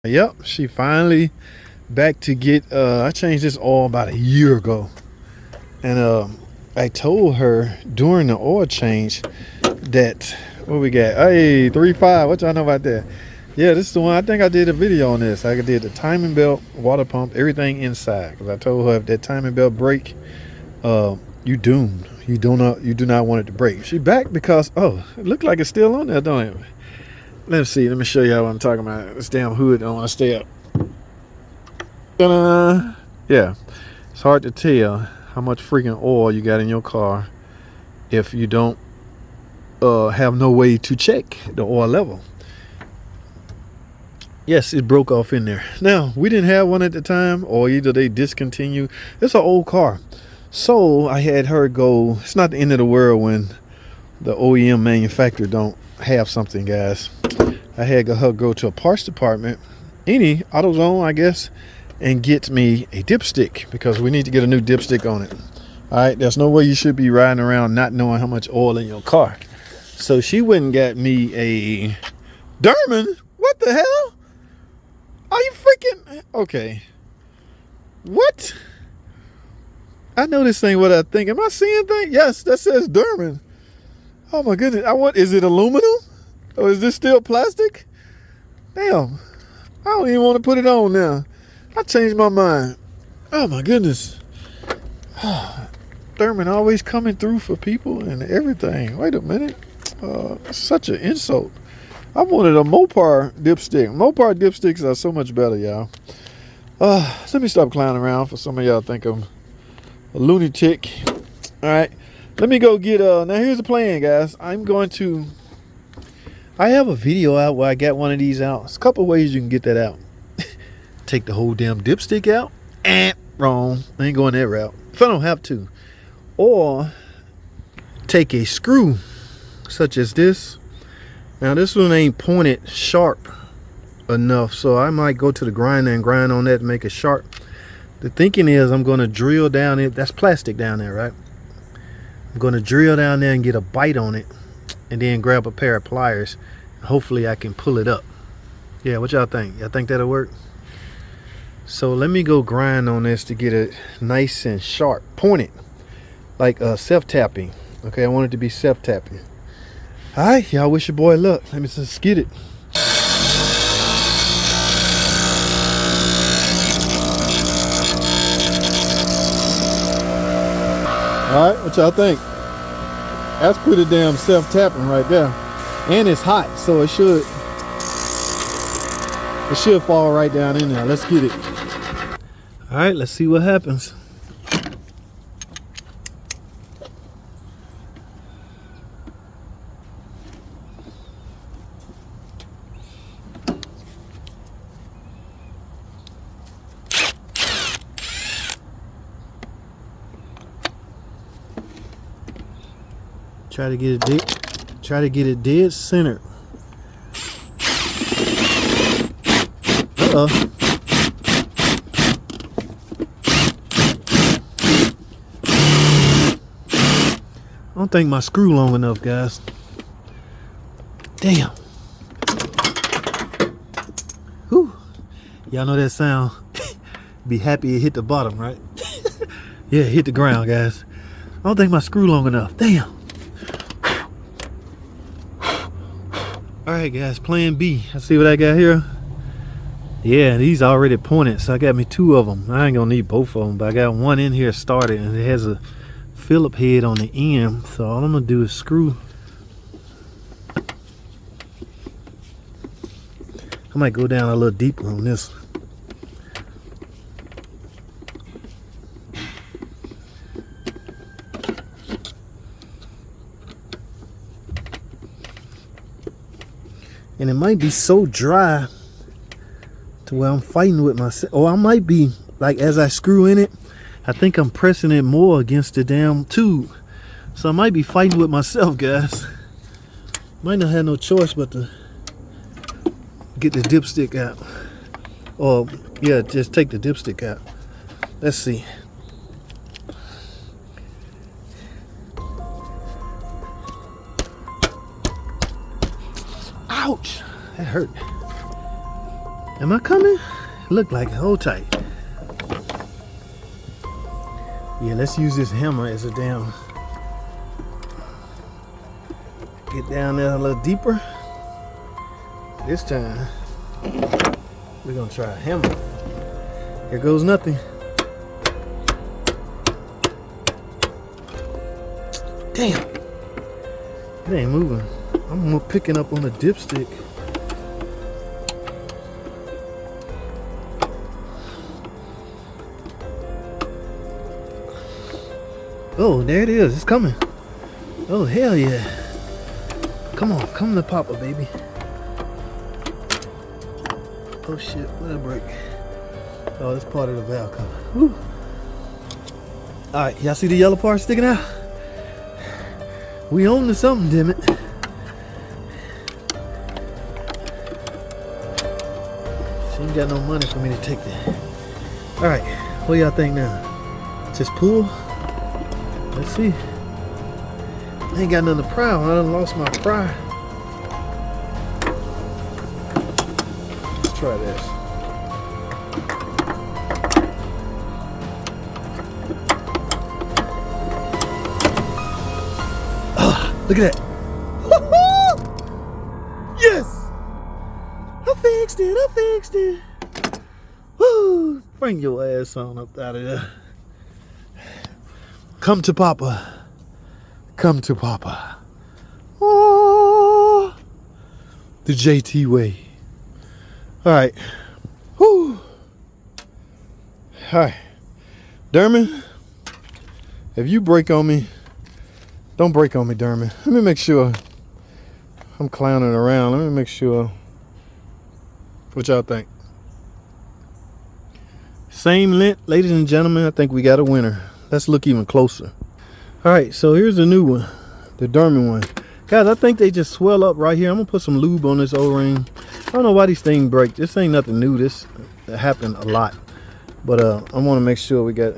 Yep, she finally back to get I changed this oil about a year ago. And I told her during the oil change that what we got? Hey, 3.5. What y'all know about that? Yeah, this is the one. I think I did a video on this. I did the timing belt, water pump, everything inside. Because I told her if that timing belt break, you doomed. You do not want it to break. She back because it looked like it's still on there, don't it? Let's see. Let me show y'all what I'm talking about. This damn hood don't want to stay up. Ta-da! Yeah, it's hard to tell how much freaking oil you got in your car if you don't have no way to check the oil level. Yes, it broke off in there. Now, we didn't have one at the time, or either they discontinued. It's an old car. So I had her go. It's not the end of the world when the OEM manufacturer don't have something, guys. I had her go to a parts department, any AutoZone, I guess, and get me a dipstick because we need to get a new dipstick on it. All right, there's no way you should be riding around not knowing how much oil in your car. So she went and got me a Derman. What the hell? Are you freaking okay? What? I know this thing. What I think? Am I seeing things? Yes, that says Derman. Oh my goodness! Is it aluminum? Or is this still plastic? Damn! I don't even want to put it on now. I changed my mind. Oh my goodness! Thurman always coming through for people and everything. Wait a minute. Such an insult. I wanted a Mopar dipstick. Mopar dipsticks are so much better, y'all. Let me stop clowning around for some of y'all think I'm a lunatic. All right. Let me go get, now here's the plan, guys. I have a video out where I got one of these out. There's a couple of ways you can get that out. Take the whole damn dipstick out. Wrong. I ain't going that route. If I don't have to. Or take a screw such as this. Now this one ain't pointed sharp enough, so I might go to the grinder and grind on that to make it sharp. The thinking is I'm going to drill down it. That's plastic down there, right? I'm going to drill down there and get a bite on it and then grab a pair of pliers. Hopefully I can pull it up. Yeah, what y'all think? Y'all think that'll work? So let me go grind on this to get it nice and sharp, pointed, like self-tapping. Okay, I want it to be self-tapping. All right, y'all wish your boy luck. Let me just get it. All right, what y'all think? That's pretty damn self-tapping right there. And it's hot, so it should fall right down in there. Let's get it. All right, let's see what happens. Try to get it dead centered. I don't think my screw long enough, guys. Damn. Whew. Y'all know that sound. Be happy it hit the bottom, right? Yeah, hit the ground, guys. I don't think my screw long enough. Damn. Alright guys, plan B. I see what I got here. Yeah, these already pointed, so I got me two of them. I ain't gonna need both of them, but I got one in here started and it has a Phillip head on the end. So all I'm gonna do is screw. I might go down a little deeper on this. And it might be so dry to where I'm fighting with myself. Or I might be, like as I screw in it, I think I'm pressing it more against the damn tube. So I might be fighting with myself, guys. Might not have no choice but to get the dipstick out. Or, yeah, just take the dipstick out. Let's see. Ouch! That hurt. Am I coming? Look like it. Hold tight. Yeah, let's use this hammer as a damn. Get down there a little deeper. This time, we're gonna try a hammer. Here goes nothing. Damn, it ain't moving. I'm picking up on the dipstick. Oh, there it is. It's coming. Oh, hell yeah. Come on, come to Papa, baby. Oh shit, let it break. Oh, that's part of the valve cover. Whew. Alright, y'all see the yellow part sticking out? We own to something, damn it. She ain't got no money for me to take that. Alright, what y'all think now? Just pull? Let's see. I ain't got nothing to pry on. I done lost my pry. Let's try this. Look at that. Yes! I fixed it. I fixed it. Woo! Bring your ass on up out of there. Come to Papa. Come to Papa. Oh, the JT way. All right. Woo. All right. Derman, if you break on me, don't break on me, Derman. Let me make sure. I'm clowning around. Let me make sure. What y'all think? Same length, ladies and gentlemen. I think we got a winner. Let's look even closer. All right, so here's the new one, the Derman one. Guys, I think they just swell up right here. I'm gonna put some lube on this O-ring. I don't know why these things break. This ain't nothing new. This happened a lot. But I wanna make sure we got,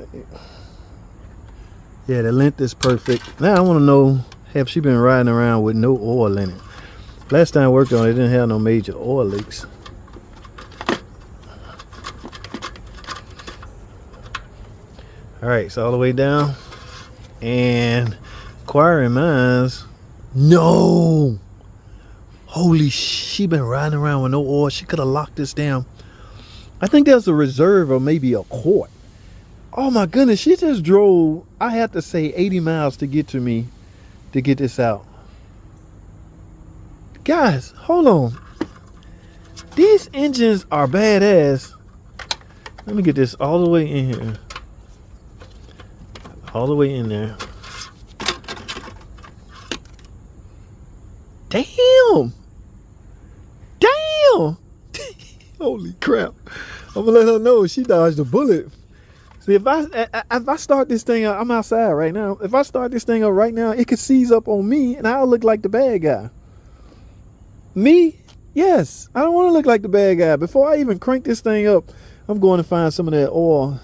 yeah, the length is perfect. Now I wanna know, have she been riding around with no oil in it? Last time I worked on it, it didn't have no major oil leaks. All right, so all the way down. And inquiring minds, no. Holy she been riding around with no oil. She could have locked this down. I think there's a reserve of maybe a quart. Oh my goodness, she just drove, I had to say 80 miles to get to me to get this out. Guys, hold on. These engines are badass. Let me get this all the way in here. All the way in there. Damn! Damn! Holy crap. I'm gonna let her know she dodged a bullet. See, if I start this thing up, I'm outside right now. If I start this thing up right now, it could seize up on me and I'll look like the bad guy. Me? Yes. I don't want to look like the bad guy. Before I even crank this thing up, I'm going to find some of that oil.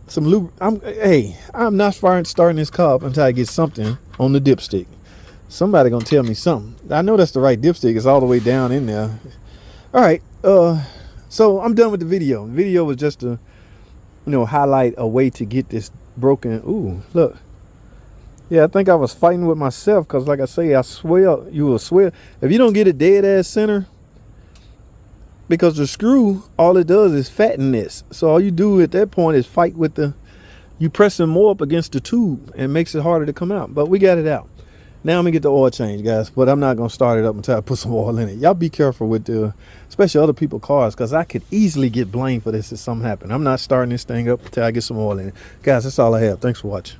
Some lube. I'm not starting this car up until I get something on the dipstick. Somebody gonna tell me something. I know that's the right dipstick. It's all the way down in there. All right. So I'm done with the video. The video was just to, highlight a way to get this broken. Ooh, look. Yeah, I think I was fighting with myself because, like I say, I swear you will swear if you don't get it dead ass center. Because the screw, all it does is fatten this. So all you do at that point is fight with you pressing more up against the tube and makes it harder to come out. But we got it out. Now I'm gonna get the oil change, guys. But I'm not gonna start it up until I put some oil in it. Y'all be careful with especially other people's cars, because I could easily get blamed for this if something happened. I'm not starting this thing up until I get some oil in it. Guys, that's all I have. Thanks for watching.